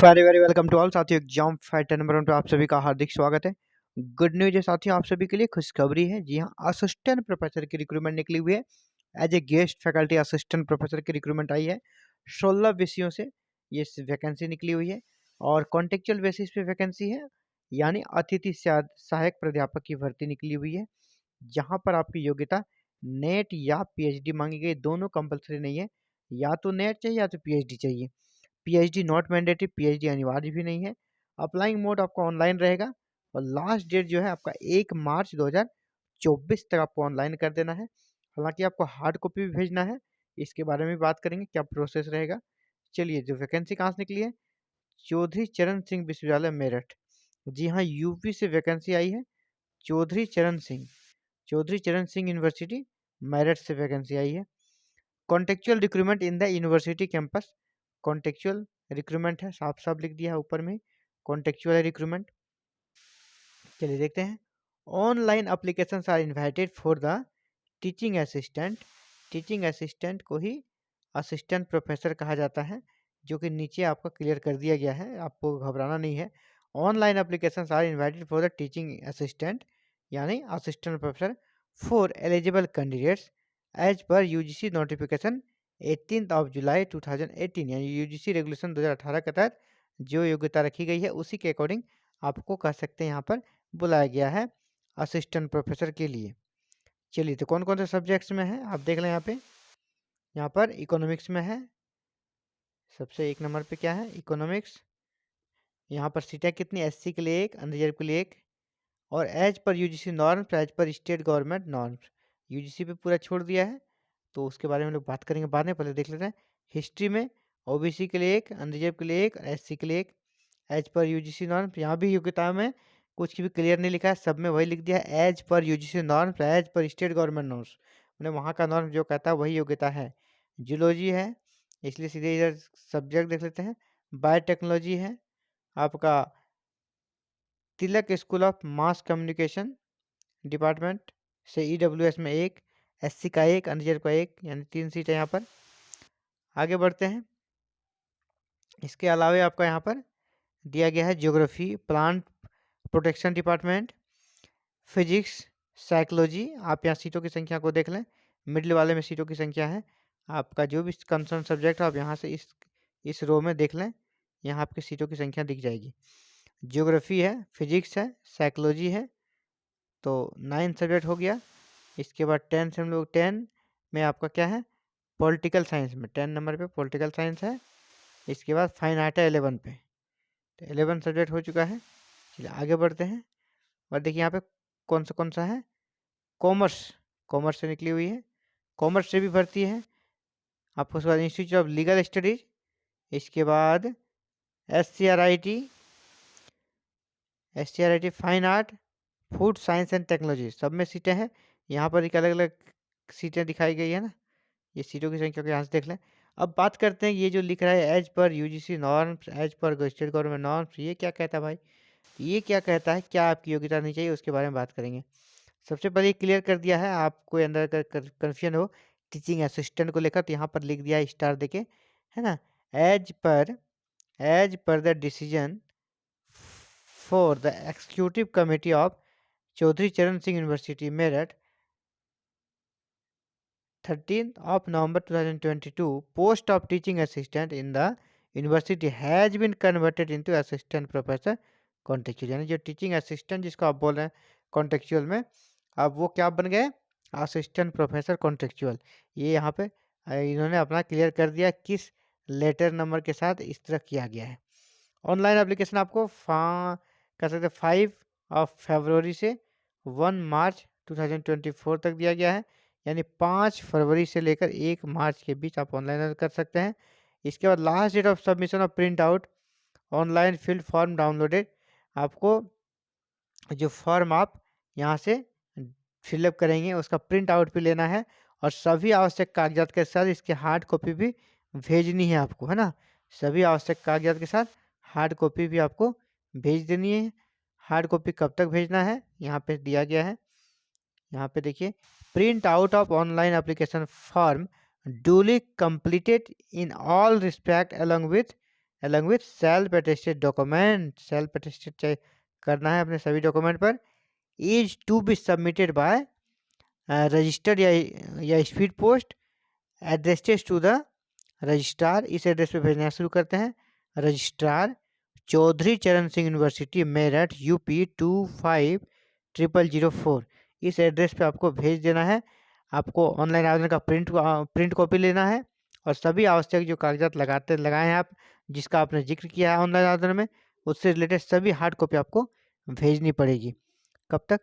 Very very welcome to all साथियों। Exam fighter number 1 पे आप सभी का हार्दिक स्वागत है। गुड न्यूज है साथियों, आप सभी के लिए खुशखबरी है। जी हाँ, असिस्टेंट प्रोफेसर की रिक्रूटमेंट निकली हुई है। As a guest faculty assistant professor की रिक्रूटमेंट आई है। 16 विषयों से ये वैकेंसी निकली हुई है और कॉन्टेक्चुअल बेसिस पे वैकेंसी है, यानी अतिथि सहायक प्राध्यापक की भर्ती निकली हुई है। जहाँ पर आपकी योग्यता नेट या पीएचडी मांगी गई, दोनों कंपलसरी नहीं है। या तो नेट चाहिए या तो पीएचडी चाहिए। पीएचडी नॉट मैंडेटरी, पीएचडी अनिवार्य भी नहीं है। अप्लाइंग मोड आपका ऑनलाइन रहेगा और लास्ट डेट जो है आपका 1 मार्च 2024 तक आपको ऑनलाइन कर देना है। हालांकि आपको हार्ड कॉपी भी भेजना है, इसके बारे में बात करेंगे क्या प्रोसेस रहेगा। चलिए, जो वैकेंसी कहाँ से निकली है, चौधरी चरण सिंह विश्वविद्यालय मेरठ। जी हाँ, यूपी से वैकेंसी आई है। चौधरी चरण सिंह, चौधरी चरण सिंह यूनिवर्सिटी मेरठ से वैकेंसी आई है। Contractual recruitment in the university campus. Contractual recruitment है, साफ साफ लिख दिया है ऊपर में, कॉन्टेक्चुअल रिक्रूटमेंट। चलिए देखते हैं। Online application are invited for the teaching assistant. Teaching assistant को ही असिस्टेंट प्रोफेसर कहा जाता है, जो कि नीचे आपका क्लियर कर दिया गया है, आपको घबराना नहीं है। Online application are invited for the teaching assistant, यानी assistant professor, for eligible candidates as per UGC notification 18 of July 2018, यानी यूजीसी रेगुलेशन 2018 के तहत जो योग्यता रखी गई है उसी के अकॉर्डिंग आपको कह सकते हैं यहाँ पर बुलाया गया है असिस्टेंट प्रोफेसर के लिए। चलिए, तो कौन कौन से सब्जेक्ट्स में है आप देख लें। यहाँ पर इकोनॉमिक्स में है, सबसे 1 नंबर पे क्या है, इकोनॉमिक्स। यहाँ पर सीटें कितनी, एससी के लिए 1, अनरिजर्व के लिए 1। और as per UGC norms, as per state government norms, UGC पे पूरा छोड़ दिया है, तो उसके बारे में लोग बात करेंगे बाद में। पहले देख लेते हैं हिस्ट्री में। ओबीसी के लिए 1, अनरिजर्व के लिए 1, एससी के लिए 1। एज पर यूजीसी नॉर्म्स, यहाँ भी योग्यता में कुछ भी क्लियर नहीं लिखा है, सब में वही लिख दिया है as per UGC norms, as per state government norms. मैंने वहाँ का नॉर्म जो कहता है वही योग्यता है। जूलॉजी है, इसलिए सीधे इधर सब्जेक्ट देख लेते हैं। बायोटेक्नोलॉजी है आपका, Tilak school of mass communication department से ईडब्ल्यूएस में 1, एससी का 1, अनरिजर्व का 1, यानी 3 सीट है यहाँ पर। आगे बढ़ते हैं। इसके अलावा आपका यहाँ पर दिया गया है geography, plant protection department, physics, psychology. आप यहाँ सीटों की संख्या को देख लें, मिडिल वाले में सीटों की संख्या है। आपका जो भी कंसर्न सब्जेक्ट है आप यहाँ से इस रो में देख लें, यहाँ आपकी सीटों की संख्या दिख जाएगी। ज्योग्राफी है, फिजिक्स है, साइकोलॉजी है, तो 9 सब्जेक्ट हो गया। इसके बाद 10 से हम लोग 10 में आपका क्या है, पॉलिटिकल साइंस में 10 नंबर पे पॉलिटिकल साइंस है। इसके बाद फाइन आर्ट है 11 पे, तो 11 सब्जेक्ट हो चुका है। चलिए आगे बढ़ते हैं। और देखिए यहाँ पे कौन सा है, कॉमर्स, कॉमर्स से निकली हुई है, कॉमर्स से भी भर्ती है आपको। उसके बाद इंस्टीट्यूट ऑफ लीगल स्टडीज, इसके बाद S C R I T fine art, food science and technology, सब में सीटें हैं। यहाँ पर एक अलग अलग सीटें दिखाई गई है ना, ये सीटों की संख्या को यहाँ से देख लें। अब बात करते हैं ये जो लिख रहा है as per UGC norms, as per state government norms, ये क्या कहता है भाई, ये क्या कहता है, क्या आपकी योग्यता नहीं चाहिए, उसके बारे में बात करेंगे। सबसे पहले क्लियर कर दिया है, आपको अंदर कन्फ्यूजन हो टीचिंग असिस्टेंट को लेकर, तो यहाँ पर लिख दिया है स्टार देके, है ना। As per the decision for the executive committee of Chaudhary Charan Singh university Meerut 13th of November 2022, post of teaching assistant in the university has been converted into assistant professor contractual, यानी जो टीचिंग असिस्टेंट जिसको आप बोल रहे हैं कॉन्टेक्चुअल में, अब वो क्या बन गए, असिस्टेंट प्रोफेसर कॉन्टेक्चुअल। ये यहाँ पे इन्होंने अपना क्लियर कर दिया किस लेटर नंबर के साथ इस तरह किया गया है। ऑनलाइन एप्लीकेशन आपको कर सकते 5 फरवरी से 1 मार्च 2024 तक दिया गया है, यानी 5 फरवरी से लेकर 1 मार्च के बीच आप ऑनलाइन कर सकते हैं। इसके बाद last date of submission of print out online filled form downloaded, आपको जो फॉर्म आप यहाँ से फिलअप करेंगे उसका प्रिंट आउट भी लेना है और सभी आवश्यक कागजात के साथ इसके हार्ड कॉपी भी भेजनी है आपको, है ना। सभी आवश्यक कागजात के साथ हार्ड कॉपी भी आपको भेज देनी है। हार्ड कॉपी कब तक भेजना है यहाँ पे दिया गया है, यहाँ पे देखिए, print out of online application form duly completed in all respect along with along with self attested document, self attested करना है अपने सभी डॉक्यूमेंट पर। Is to be submitted by registered या speed post addresses to the registrar. इस address पे भेजना शुरू करते हैं। Registrar Chaudhary Charan Singh university Meerut UP 250004। इस एड्रेस पे आपको भेज देना है। आपको ऑनलाइन आवेदन का प्रिंट कॉपी लेना है और सभी आवश्यक जो कागजात लगाए हैं आप, जिसका आपने जिक्र किया है ऑनलाइन आवेदन में, उससे रिलेटेड सभी हार्ड कॉपी आपको भेजनी पड़ेगी। कब तक?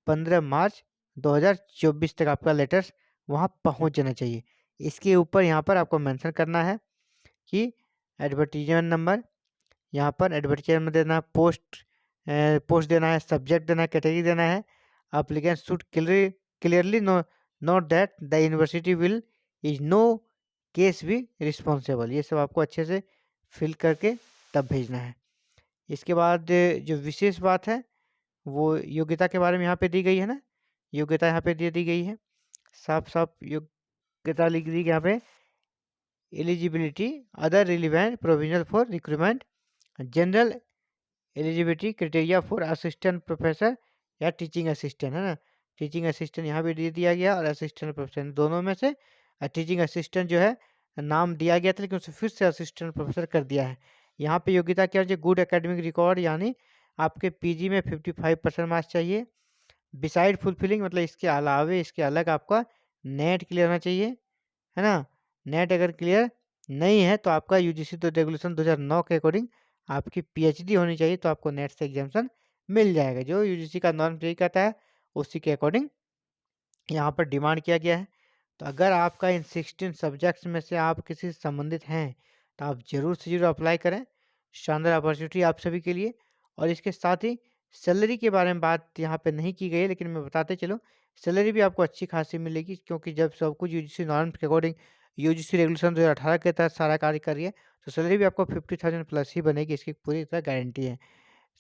15 मार्च 2024 तक आपका लेटर्स वहाँ पहुँच जाना चाहिए। इसके ऊपर यहाँ पर आपको मेंशन करना है कि एडवर्टीजमेंट नंबर, यहाँ पर एडवर्टीजमेंट देना है, पोस्ट देना है, सब्जेक्ट देना है, कैटेगरी देना है। Applicant should clearly note that the university will is no case be responsible. ये सब आपको अच्छे से फिल करके तब भेजना है। इसके बाद जो विशेष बात है वो योग्यता के बारे में यहाँ पे दी गई है ना, योग्यता यहाँ पे दी गई है, साफ साफ योग्यता लिख दी यहाँ पे। Eligibility other relevant provisional for recruitment, general eligibility criteria for assistant professor या टीचिंग असिस्टेंट, है ना। टीचिंग असिस्टेंट यहाँ भी दे दिया गया और असिस्टेंट प्रोफेसर दोनों में से टीचिंग असिस्टेंट जो है नाम दिया गया था, लेकिन उसे फिर से असिस्टेंट प्रोफेसर कर दिया है। यहाँ पे योग्यता क्या है? गुड एकेडमिक रिकॉर्ड, यानी आपके पीजी में 55% मार्क्स चाहिए। बिसाइड फुलफिलिंग मतलब इसके अलावे, इसके अलग आपका नेट क्लियर होना चाहिए, है ना। नेट अगर क्लियर नहीं है तो आपका यूजीसी तो रेगुलेशन 2009 के अकॉर्डिंग आपकी पीएचडी होनी चाहिए, तो आपको नेट से एग्जामेशन मिल जाएगा। जो यूजीसी का नॉर्म यही कहता है उसी के अकॉर्डिंग यहाँ पर डिमांड किया गया है। तो अगर आपका इन 16 सब्जेक्ट्स में से आप किसी से संबंधित हैं तो आप ज़रूर से ज़रूर अप्लाई करें। शानदार अपॉर्चुनिटी आप सभी के लिए। और इसके साथ ही सैलरी के बारे में बात यहाँ पे नहीं की गई है, लेकिन मैं बताते चलो सैलरी भी आपको अच्छी खासी मिलेगी, क्योंकि जब सब कुछ यूजीसी नॉर्म्स के अकॉर्डिंग, यूजीसी रेगुलेशन 2018 के तहत सारा कार्य कर रही है, तो सैलरी भी आपको 50,000 प्लस ही बनेगी, इसकी पूरी तरह गारंटी है।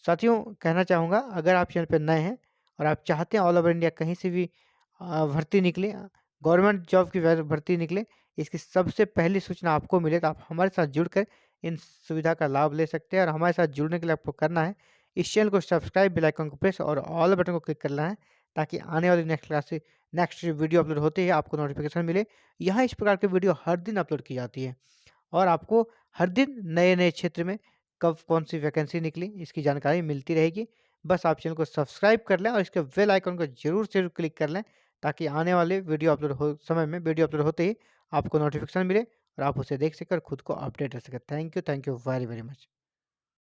साथियों, कहना चाहूँगा अगर आप चैनल पर नए हैं और आप चाहते हैं ऑल ओवर इंडिया कहीं से भी भर्ती निकले, गवर्नमेंट जॉब की भर्ती निकले, इसकी सबसे पहली सूचना आपको मिले, तो आप हमारे साथ जुड़कर इन सुविधा का लाभ ले सकते हैं। और हमारे साथ जुड़ने के लिए आपको करना है इस चैनल को सब्सक्राइब, बेल आइकन को प्रेस और ऑल बटन को क्लिक करना है, ताकि आने वाली नेक्स्ट वीडियो अपलोड होते ही आपको नोटिफिकेशन मिले। यहाँ इस प्रकार की वीडियो हर दिन अपलोड की जाती है और आपको हर दिन नए नए क्षेत्र में कब कौन सी वैकेंसी निकली इसकी जानकारी मिलती रहेगी। बस आप चैनल को सब्सक्राइब कर लें और इसके बेल आइकन को जरूर से जरूर क्लिक कर लें, ताकि आने वाले वीडियो अपलोड होते ही आपको नोटिफिकेशन मिले और आप उसे देख सकर खुद को अपडेट रह सकें। Thank you very very much.